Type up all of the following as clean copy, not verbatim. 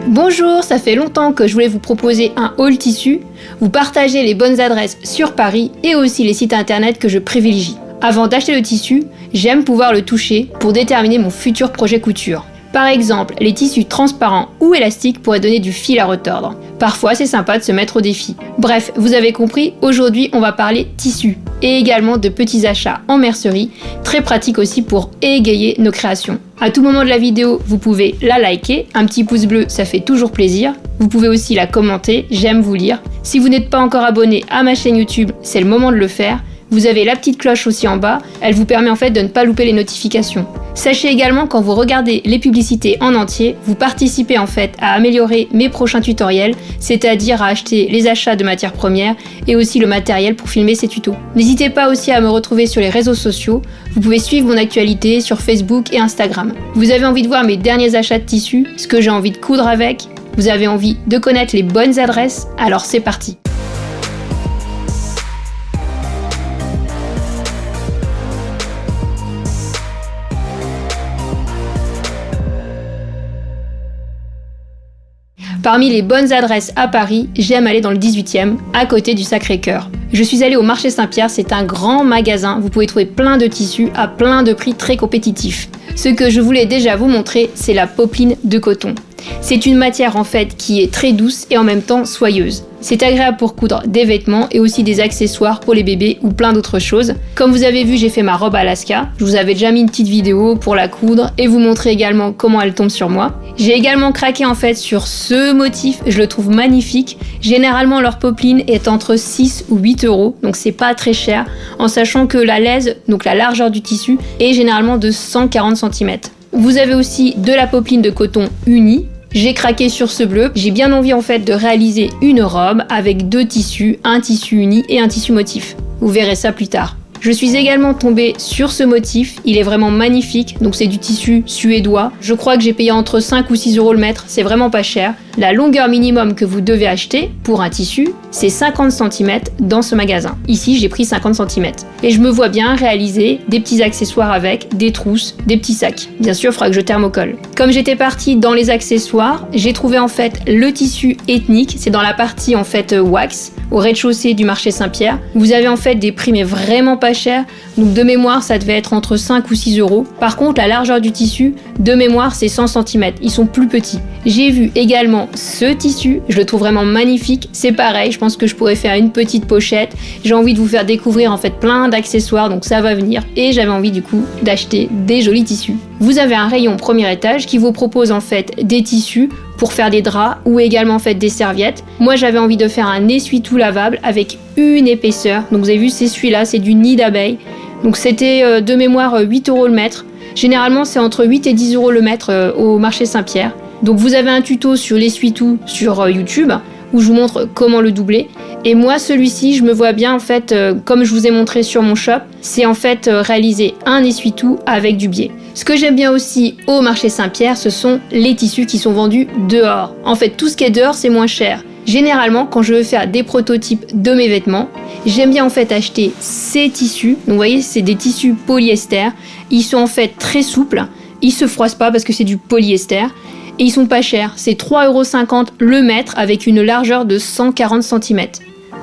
Bonjour, ça fait longtemps que je voulais vous proposer un haul tissu, vous partager les bonnes adresses sur Paris et aussi les sites internet que je privilégie. Avant d'acheter le tissu, j'aime pouvoir le toucher pour déterminer mon futur projet couture. Par exemple, les tissus transparents ou élastiques pourraient donner du fil à retordre. Parfois, c'est sympa de se mettre au défi. Bref, vous avez compris, aujourd'hui on va parler tissu et également de petits achats en mercerie, très pratique aussi pour égayer nos créations. À tout moment de la vidéo, vous pouvez la liker, un petit pouce bleu, ça fait toujours plaisir. Vous pouvez aussi la commenter, j'aime vous lire. Si vous n'êtes pas encore abonné à ma chaîne YouTube, c'est le moment de le faire. Vous avez la petite cloche aussi en bas, elle vous permet en fait de ne pas louper les notifications. Sachez également quand vous regardez les publicités en entier, vous participez en fait à améliorer mes prochains tutoriels, c'est-à-dire à acheter les achats de matières premières et aussi le matériel pour filmer ces tutos. N'hésitez pas aussi à me retrouver sur les réseaux sociaux, vous pouvez suivre mon actualité sur Facebook et Instagram. Vous avez envie de voir mes derniers achats de tissus, ce que j'ai envie de coudre avec, vous avez envie de connaître les bonnes adresses, alors c'est parti. Parmi les bonnes adresses à Paris, j'aime aller dans le 18e, à côté du Sacré-Cœur. Je suis allée au marché Saint-Pierre, c'est un grand magasin, vous pouvez trouver plein de tissus à plein de prix très compétitifs. Ce que je voulais déjà vous montrer, c'est la popeline de coton. C'est une matière en fait qui est très douce et en même temps soyeuse. C'est agréable pour coudre des vêtements et aussi des accessoires pour les bébés ou plein d'autres choses. Comme vous avez vu, j'ai fait ma robe Alaska. Je vous avais déjà mis une petite vidéo pour la coudre et vous montrer également comment elle tombe sur moi. J'ai également craqué en fait sur ce motif, je le trouve magnifique. Généralement leur popeline est entre 6 ou 8 €, donc c'est pas très cher, en sachant que la lèse, donc la largeur du tissu, est généralement de 140 cm. Vous avez aussi de la popeline de coton unie. J'ai craqué sur ce bleu, j'ai bien envie en fait de réaliser une robe avec deux tissus, un tissu uni et un tissu motif. Vous verrez ça plus tard. Je suis également tombée sur ce motif, il est vraiment magnifique, donc c'est du tissu suédois. Je crois que j'ai payé entre 5 ou 6 € le mètre, c'est vraiment pas cher. La longueur minimum que vous devez acheter pour un tissu, c'est 50 cm dans ce magasin. Ici, j'ai pris 50 cm. Et je me vois bien réaliser des petits accessoires avec, des trousses, des petits sacs. Bien sûr, il faudra que je thermocole. Comme j'étais partie dans les accessoires, j'ai trouvé en fait le tissu ethnique, c'est dans la partie en fait wax, au rez-de-chaussée du marché Saint-Pierre. Vous avez en fait des prix mais vraiment pas chers, donc de mémoire ça devait être entre 5 ou 6 €. Par contre, la largeur du tissu, de mémoire c'est 100 cm, ils sont plus petits. J'ai vu également ce tissu, je le trouve vraiment magnifique, c'est pareil, je pense que je pourrais faire une petite pochette. J'ai envie de vous faire découvrir en fait plein d'accessoires, donc ça va venir, et j'avais envie du coup d'acheter des jolis tissus. Vous avez un rayon premier étage qui vous propose en fait des tissus pour faire des draps ou également en fait des serviettes. Moi j'avais envie de faire un essuie-tout lavable avec une épaisseur, donc vous avez vu c'est celui-là, c'est du nid d'abeille, donc c'était de mémoire 8 € le mètre. Généralement c'est entre 8 et 10 € le mètre au marché Saint-Pierre. Donc vous avez un tuto sur l'essuie-tout sur YouTube où je vous montre comment le doubler. Et moi celui-ci je me vois bien en fait comme je vous ai montré sur mon shop, c'est en fait réaliser un essuie-tout avec du biais. Ce que j'aime bien aussi au marché Saint-Pierre, ce sont les tissus qui sont vendus dehors. En fait tout ce qui est dehors c'est moins cher. Généralement quand je veux faire des prototypes de mes vêtements, j'aime bien en fait acheter ces tissus. Donc vous voyez c'est des tissus polyester, ils sont en fait très souples, ils se froissent pas parce que c'est du polyester. Et ils sont pas chers, c'est 3,50 € le mètre avec une largeur de 140 cm.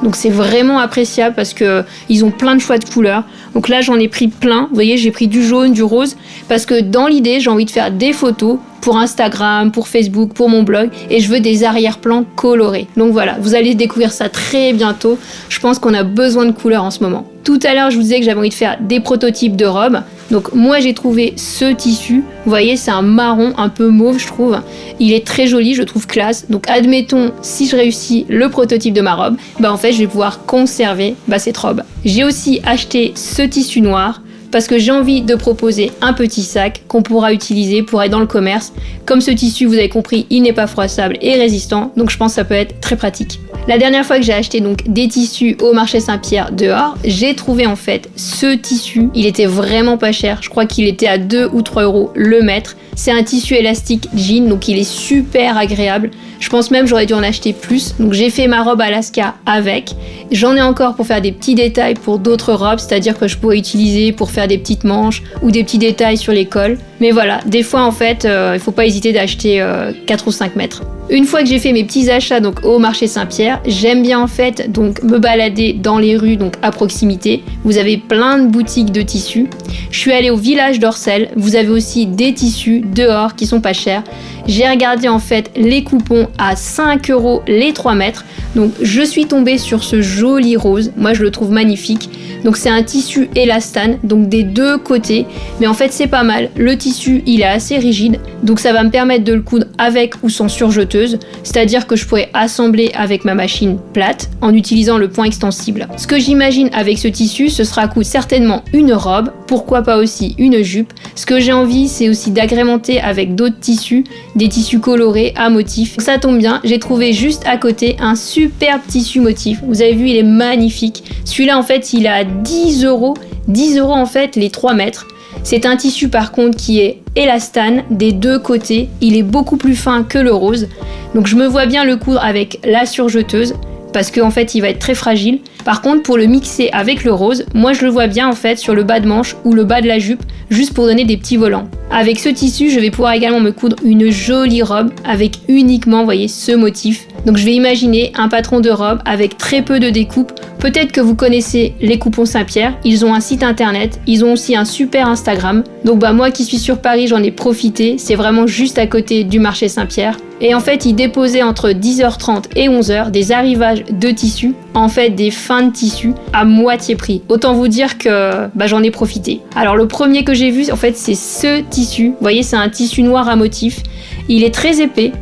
Donc c'est vraiment appréciable parce que ils ont plein de choix de couleurs. Donc là j'en ai pris plein, vous voyez j'ai pris du jaune, du rose, parce que dans l'idée j'ai envie de faire des photos pour Instagram, pour Facebook, pour mon blog, et je veux des arrière-plans colorés. Donc voilà, vous allez découvrir ça très bientôt. Je pense qu'on a besoin de couleurs en ce moment. Tout à l'heure, je vous disais que j'avais envie de faire des prototypes de robes. Donc moi, j'ai trouvé ce tissu. Vous voyez, c'est un marron un peu mauve, je trouve. Il est très joli, je trouve classe. Donc admettons, si je réussis le prototype de ma robe, bah en fait, je vais pouvoir conserver cette robe. J'ai aussi acheté ce tissu noir parce que j'ai envie de proposer un petit sac qu'on pourra utiliser pour aller dans le commerce. Comme ce tissu, vous avez compris, il n'est pas froissable et résistant, donc je pense que ça peut être très pratique. La dernière fois que j'ai acheté donc des tissus au marché Saint-Pierre dehors, j'ai trouvé en fait ce tissu. Il était vraiment pas cher, je crois qu'il était à 2 ou 3 € le mètre. C'est un tissu élastique jean, donc il est super agréable. Je pense même j'aurais dû en acheter plus. Donc j'ai fait ma robe Alaska avec. J'en ai encore pour faire des petits détails pour d'autres robes, c'est-à-dire que je pourrais utiliser pour faire faire des petites manches ou des petits détails sur les cols. Mais voilà, des fois en fait, il faut pas hésiter d'acheter 4 ou 5 mètres. Une fois que j'ai fait mes petits achats donc au marché Saint-Pierre, j'aime bien en fait donc me balader dans les rues donc à proximité. Vous avez plein de boutiques de tissus. Je suis allée au village d'Orcel. Vous avez aussi des tissus dehors qui sont pas chers. J'ai regardé en fait les coupons à 5 € les 3 mètres. Donc je suis tombée sur ce joli rose. Moi je le trouve magnifique. Donc c'est un tissu élastane, donc des deux côtés. Mais en fait c'est pas mal. Le tissu il est assez rigide. Donc ça va me permettre de le coudre avec ou sans surjeteuse. C'est-à-dire que je pourrais assembler avec ma machine plate en utilisant le point extensible. Ce que j'imagine avec ce tissu, ce sera coudre certainement une robe. Pourquoi pas aussi une jupe. Ce que j'ai envie c'est aussi d'agrémenter avec d'autres tissus. Des tissus colorés à motifs. Ça tombe bien, j'ai trouvé juste à côté un superbe tissu motif. Vous avez vu, il est magnifique. Celui-là, en fait, il est à 10 €. 10 € en fait, les 3 mètres. C'est un tissu par contre qui est élastane des deux côtés. Il est beaucoup plus fin que le rose. Donc je me vois bien le coudre avec la surjeteuse parce qu'en fait, il va être très fragile. Par contre, pour le mixer avec le rose, moi je le vois bien en fait sur le bas de manche ou le bas de la jupe, juste pour donner des petits volants. Avec ce tissu, je vais pouvoir également me coudre une jolie robe avec uniquement, vous voyez, ce motif. Donc je vais imaginer un patron de robe avec très peu de découpe. Peut-être que vous connaissez les coupons Saint-Pierre, ils ont un site internet, ils ont aussi un super Instagram. Donc moi qui suis sur Paris, j'en ai profité, c'est vraiment juste à côté du marché Saint-Pierre. Et en fait, ils déposaient entre 10h30 et 11h des arrivages de tissus, en fait des fins de tissus à moitié prix. Autant vous dire que j'en ai profité. Alors le premier que j'ai vu, en fait, c'est ce tissu. Vous voyez, c'est un tissu noir à motif. Il est très épais.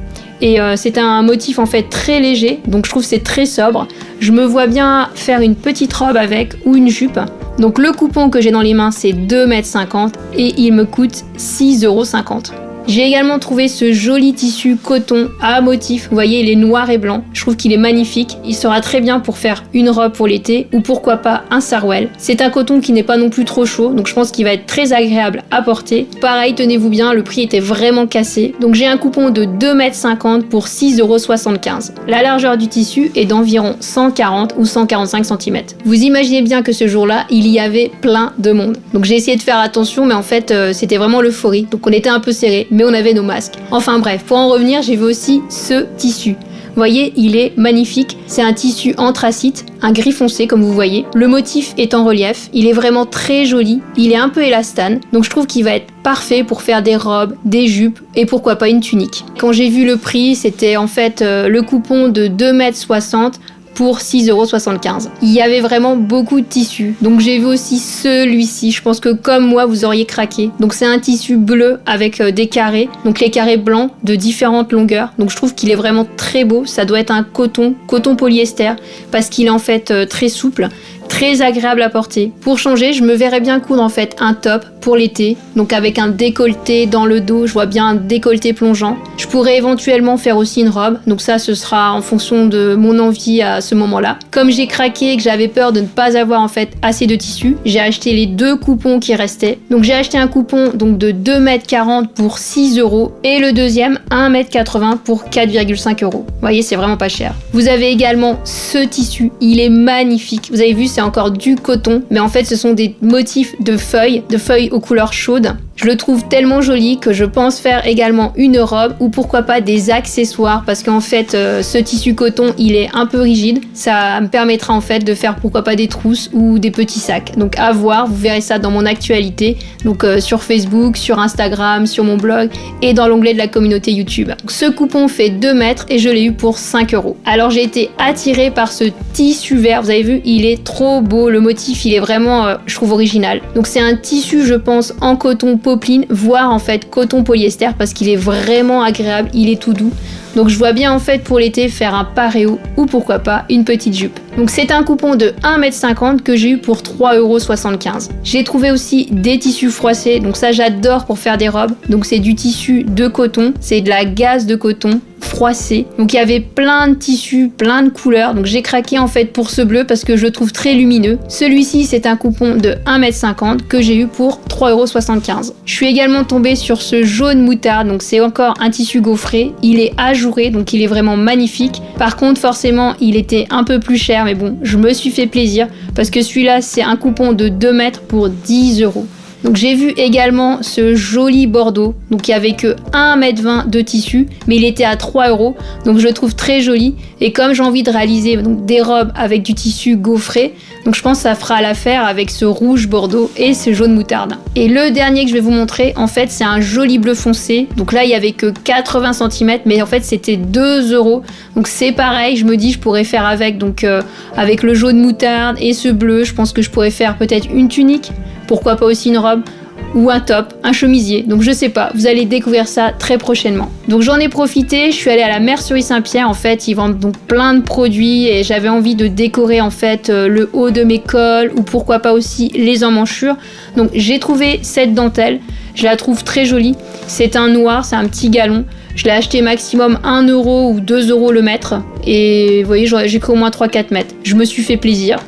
Et c'est un motif en fait très léger, donc je trouve que c'est très sobre. Je me vois bien faire une petite robe avec ou une jupe. Donc le coupon que j'ai dans les mains c'est 2,50 m et il me coûte 6,50 €. J'ai également trouvé ce joli tissu coton à motif, vous voyez il est noir et blanc, je trouve qu'il est magnifique, il sera très bien pour faire une robe pour l'été ou pourquoi pas un sarouel. C'est un coton qui n'est pas non plus trop chaud, donc je pense qu'il va être très agréable à porter. Pareil, tenez-vous bien, le prix était vraiment cassé, donc j'ai un coupon de 2,50 m pour 6,75 €. La largeur du tissu est d'environ 140 ou 145 cm. Vous imaginez bien que ce jour-là, il y avait plein de monde. Donc j'ai essayé de faire attention, mais en fait c'était vraiment l'euphorie, donc on était un peu serrés. Mais on avait nos masques. Enfin bref, pour en revenir, j'ai vu aussi ce tissu. Vous voyez, il est magnifique. C'est un tissu anthracite, un gris foncé comme vous voyez. Le motif est en relief, il est vraiment très joli. Il est un peu élastane, donc je trouve qu'il va être parfait pour faire des robes, des jupes et pourquoi pas une tunique. Quand j'ai vu le prix, c'était en fait le coupon de 2,60 m pour 6,75 €. Il y avait vraiment beaucoup de tissus. Donc j'ai vu aussi celui-ci. Je pense que comme moi, vous auriez craqué. Donc c'est un tissu bleu avec des carrés. Donc les carrés blancs de différentes longueurs. Donc je trouve qu'il est vraiment très beau. Ça doit être un coton polyester parce qu'il est en fait très souple. Très agréable à porter. Pour changer, je me verrais bien coudre en fait un top pour l'été, donc avec un décolleté dans le dos, je vois bien un décolleté plongeant. Je pourrais éventuellement faire aussi une robe, donc ça ce sera en fonction de mon envie à ce moment-là. Comme j'ai craqué et que j'avais peur de ne pas avoir en fait assez de tissu, j'ai acheté les deux coupons qui restaient. Donc j'ai acheté un coupon donc de 2,40 m pour 6 € et le deuxième 1,80 m pour 4,5 €. Vous voyez, c'est vraiment pas cher. Vous avez également ce tissu, il est magnifique. Vous avez vu, c'est encore du coton, mais en fait ce sont des motifs de feuilles aux couleurs chaudes. Je le trouve tellement joli que je pense faire également une robe ou pourquoi pas des accessoires parce qu'en fait ce tissu coton il est un peu rigide. Ça me permettra en fait de faire pourquoi pas des trousses ou des petits sacs. Donc à voir, vous verrez ça dans mon actualité. Donc sur Facebook, sur Instagram, sur mon blog et dans l'onglet de la communauté YouTube. Donc, ce coupon fait 2 mètres et je l'ai eu pour 5 €. Alors j'ai été attirée par ce tissu vert. Vous avez vu, il est trop beau. Le motif il est vraiment, je trouve original. Donc c'est un tissu je pense en coton popeline, voire en fait coton polyester parce qu'il est vraiment agréable, il est tout doux. Donc je vois bien en fait pour l'été faire un paréo ou pourquoi pas une petite jupe. Donc c'est un coupon de 1,50 m que j'ai eu pour 3,75 €. J'ai trouvé aussi des tissus froissés, donc ça j'adore pour faire des robes. Donc c'est du tissu de coton, c'est de la gaze de coton 3C. Donc il y avait plein de tissus, plein de couleurs. Donc j'ai craqué en fait pour ce bleu parce que je le trouve très lumineux. Celui-ci, c'est un coupon de 1,50 m que j'ai eu pour 3,75 €. Je suis également tombée sur ce jaune moutarde. Donc c'est encore un tissu gaufré. Il est ajouré, donc il est vraiment magnifique. Par contre, forcément, il était un peu plus cher. Mais bon, je me suis fait plaisir parce que celui-là, c'est un coupon de 2 mètres pour 10 €. Donc j'ai vu également ce joli bordeaux, donc il n'y avait que 1,20 m de tissu, mais il était à 3 €, donc je le trouve très joli. Et comme j'ai envie de réaliser donc, des robes avec du tissu gaufré, donc je pense que ça fera l'affaire avec ce rouge bordeaux et ce jaune moutarde. Et le dernier que je vais vous montrer, en fait c'est un joli bleu foncé, donc là il n'y avait que 80 cm, mais en fait c'était 2 €, donc c'est pareil, je me dis je pourrais faire avec, donc avec le jaune moutarde et ce bleu, je pense que je pourrais faire peut-être une tunique. Pourquoi pas aussi une robe ou un top, un chemisier. Donc je sais pas, vous allez découvrir ça très prochainement. Donc j'en ai profité, je suis allée à la Mercerie Saint-Pierre. En fait, ils vendent donc plein de produits et j'avais envie de décorer en fait le haut de mes cols ou pourquoi pas aussi les emmanchures. Donc j'ai trouvé cette dentelle, je la trouve très jolie. C'est un noir, c'est un petit galon. Je l'ai acheté maximum 1 € ou 2 € le mètre. Et vous voyez, j'ai pris au moins 3-4 mètres. Je me suis fait plaisir.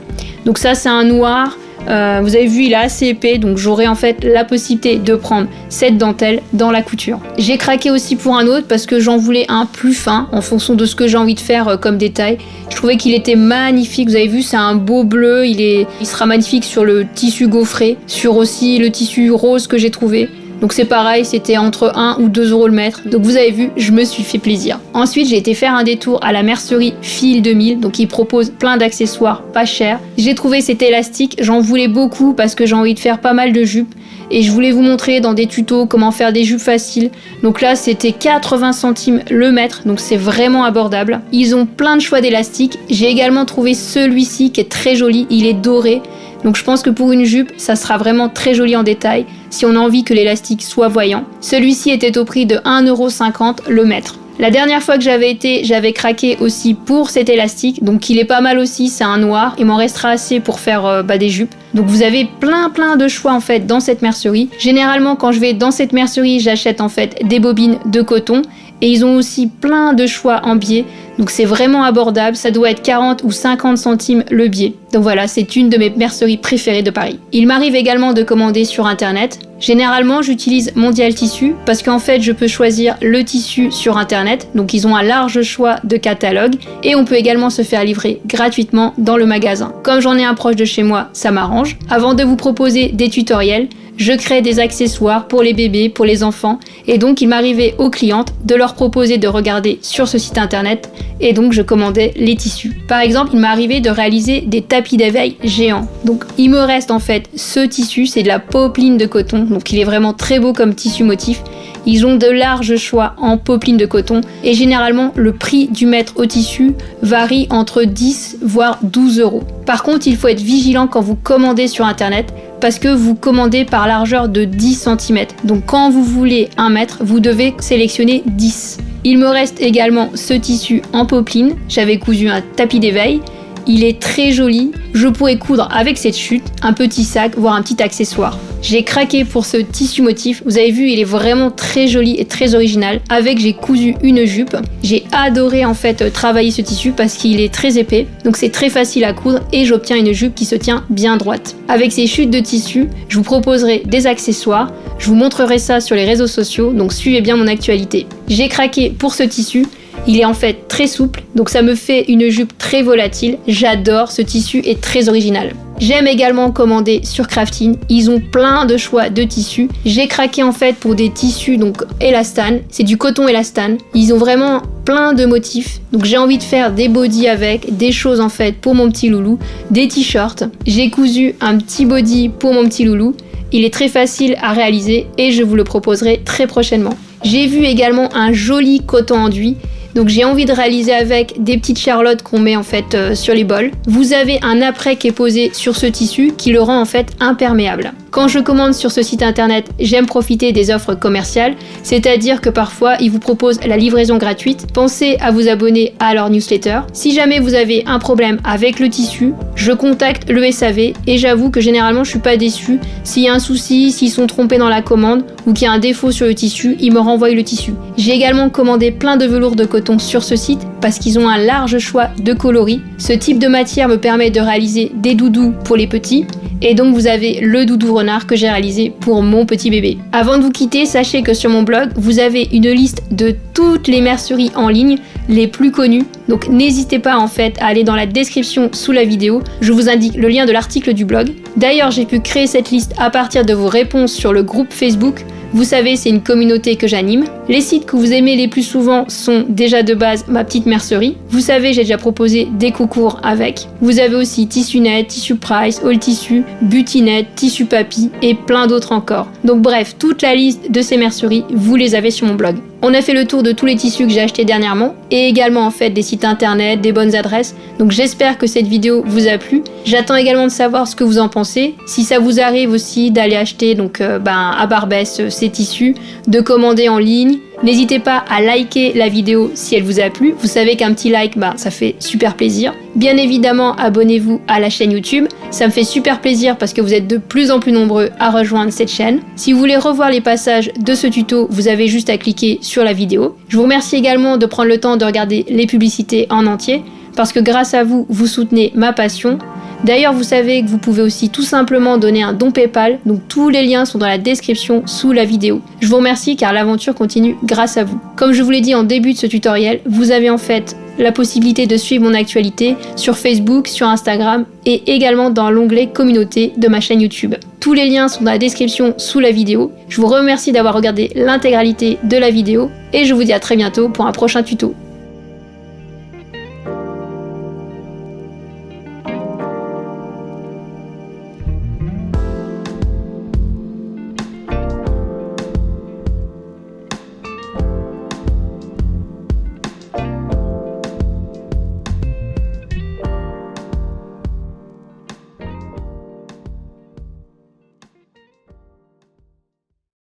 Donc ça, c'est un noir. Vous avez vu, il est assez épais, donc j'aurai en fait la possibilité de prendre cette dentelle dans la couture. J'ai craqué aussi pour un autre parce que j'en voulais un plus fin en fonction de ce que j'ai envie de faire comme détail. Je trouvais qu'il était magnifique, vous avez vu, c'est un beau bleu, il sera magnifique sur le tissu gaufré, sur aussi le tissu rose que j'ai trouvé. Donc c'est pareil, c'était entre 1 ou 2 € le mètre. Donc vous avez vu, je me suis fait plaisir. Ensuite, j'ai été faire un détour à la mercerie Fil 2000. Donc ils proposent plein d'accessoires pas chers. J'ai trouvé cet élastique, j'en voulais beaucoup parce que j'ai envie de faire pas mal de jupes. Et je voulais vous montrer dans des tutos comment faire des jupes faciles. Donc là, c'était 80 centimes le mètre, donc c'est vraiment abordable. Ils ont plein de choix d'élastiques. J'ai également trouvé celui-ci qui est très joli, il est doré. Donc je pense que pour une jupe, ça sera vraiment très joli en détail si on a envie que l'élastique soit voyant. Celui-ci était au prix de 1,50 € le mètre. La dernière fois que j'avais été, j'avais craqué aussi pour cet élastique, donc il est pas mal aussi, c'est un noir, il m'en restera assez pour faire des jupes. Donc vous avez plein de choix en fait dans cette mercerie. Généralement quand je vais dans cette mercerie, j'achète en fait des bobines de coton et ils ont aussi plein de choix en biais. Donc c'est vraiment abordable, ça doit être 40 ou 50 centimes le biais. Donc voilà, c'est une de mes merceries préférées de Paris. Il m'arrive également de commander sur internet. Généralement, j'utilise Mondial Tissu parce qu'en fait, je peux choisir le tissu sur internet. Donc ils ont un large choix de catalogues et on peut également se faire livrer gratuitement dans le magasin. Comme j'en ai un proche de chez moi, ça m'arrange. Avant de vous proposer des tutoriels, je crée des accessoires pour les bébés, pour les enfants, et donc il m'arrivait aux clientes de leur proposer de regarder sur ce site internet, et donc je commandais les tissus. Par exemple, il m'arrivait de réaliser des tapis d'éveil géants. Donc il me reste en fait ce tissu, c'est de la popeline de coton, donc il est vraiment très beau comme tissu motif. Ils ont de larges choix en popeline de coton et généralement le prix du mètre au tissu varie entre 10 voire 12 €. Par contre, il faut être vigilant quand vous commandez sur internet parce que vous commandez par largeur de 10 cm. Donc quand vous voulez 1 mètre, vous devez sélectionner 10. Il me reste également ce tissu en popeline. J'avais cousu un tapis d'éveil. Il est très joli. Je pourrais coudre avec cette chute un petit sac, voire un petit accessoire. J'ai craqué pour ce tissu motif. Vous avez vu, il est vraiment très joli et très original. Avec, j'ai cousu une jupe. J'ai adoré en fait travailler ce tissu parce qu'il est très épais. Donc c'est très facile à coudre et j'obtiens une jupe qui se tient bien droite. Avec ces chutes de tissu, je vous proposerai des accessoires. Je vous montrerai ça sur les réseaux sociaux. Donc suivez bien mon actualité. J'ai craqué pour ce tissu. Il est en fait très souple, donc ça me fait une jupe très volatile. J'adore, ce tissu est très original. J'aime également commander sur Craftin, ils ont plein de choix de tissus. J'ai craqué en fait pour des tissus donc élastane, c'est du coton élastane. Ils ont vraiment plein de motifs, donc j'ai envie de faire des bodys avec, des choses en fait pour mon petit loulou, des t-shirts. J'ai cousu un petit body pour mon petit loulou. Il est très facile à réaliser et je vous le proposerai très prochainement. J'ai vu également un joli coton enduit. Donc j'ai envie de réaliser avec des petites charlottes qu'on met en fait sur les bols. Vous avez un apprêt qui est posé sur ce tissu qui le rend en fait imperméable. Quand je commande sur ce site internet, j'aime profiter des offres commerciales, c'est-à-dire que parfois ils vous proposent la livraison gratuite. Pensez à vous abonner à leur newsletter. Si jamais vous avez un problème avec le tissu, je contacte le SAV et j'avoue que généralement je suis pas déçue. S'il y a un souci, s'ils sont trompés dans la commande ou qu'il y a un défaut sur le tissu, ils me renvoient le tissu. J'ai également commandé plein de velours de coton sur ce site parce qu'ils ont un large choix de coloris. Ce type de matière me permet de réaliser des doudous pour les petits. Et donc vous avez le doudou renard que j'ai réalisé pour mon petit bébé. Avant de vous quitter, sachez que sur mon blog, vous avez une liste de toutes les merceries en ligne les plus connues. Donc n'hésitez pas en fait à aller dans la description sous la vidéo. Je vous indique le lien de l'article du blog. D'ailleurs, j'ai pu créer cette liste à partir de vos réponses sur le groupe Facebook. Vous savez, c'est une communauté que j'anime. Les sites que vous aimez les plus souvent sont déjà de base ma petite mercerie. Vous savez, j'ai déjà proposé des concours avec. Vous avez aussi TissueNet, Tissu Price, All Tissu, Beautynet, Tissu Papy et plein d'autres encore. Donc bref, toute la liste de ces merceries, vous les avez sur mon blog. On a fait le tour de tous les tissus que j'ai achetés dernièrement et également en fait des sites internet, des bonnes adresses. Donc j'espère que cette vidéo vous a plu. J'attends également de savoir ce que vous en pensez. Si ça vous arrive aussi d'aller acheter à Barbès ces tissus, de commander en ligne. N'hésitez pas à liker la vidéo si elle vous a plu. Vous savez qu'un petit like, ça fait super plaisir. Bien évidemment, abonnez-vous à la chaîne YouTube. Ça me fait super plaisir parce que vous êtes de plus en plus nombreux à rejoindre cette chaîne. Si vous voulez revoir les passages de ce tuto, vous avez juste à cliquer sur la vidéo. Je vous remercie également de prendre le temps de regarder les publicités en entier parce que grâce à vous, vous soutenez ma passion. D'ailleurs, vous savez que vous pouvez aussi tout simplement donner un don PayPal, donc tous les liens sont dans la description sous la vidéo. Je vous remercie car l'aventure continue grâce à vous. Comme je vous l'ai dit en début de ce tutoriel, vous avez en fait la possibilité de suivre mon actualité sur Facebook, sur Instagram et également dans l'onglet communauté de ma chaîne YouTube. Tous les liens sont dans la description sous la vidéo. Je vous remercie d'avoir regardé l'intégralité de la vidéo et je vous dis à très bientôt pour un prochain tuto.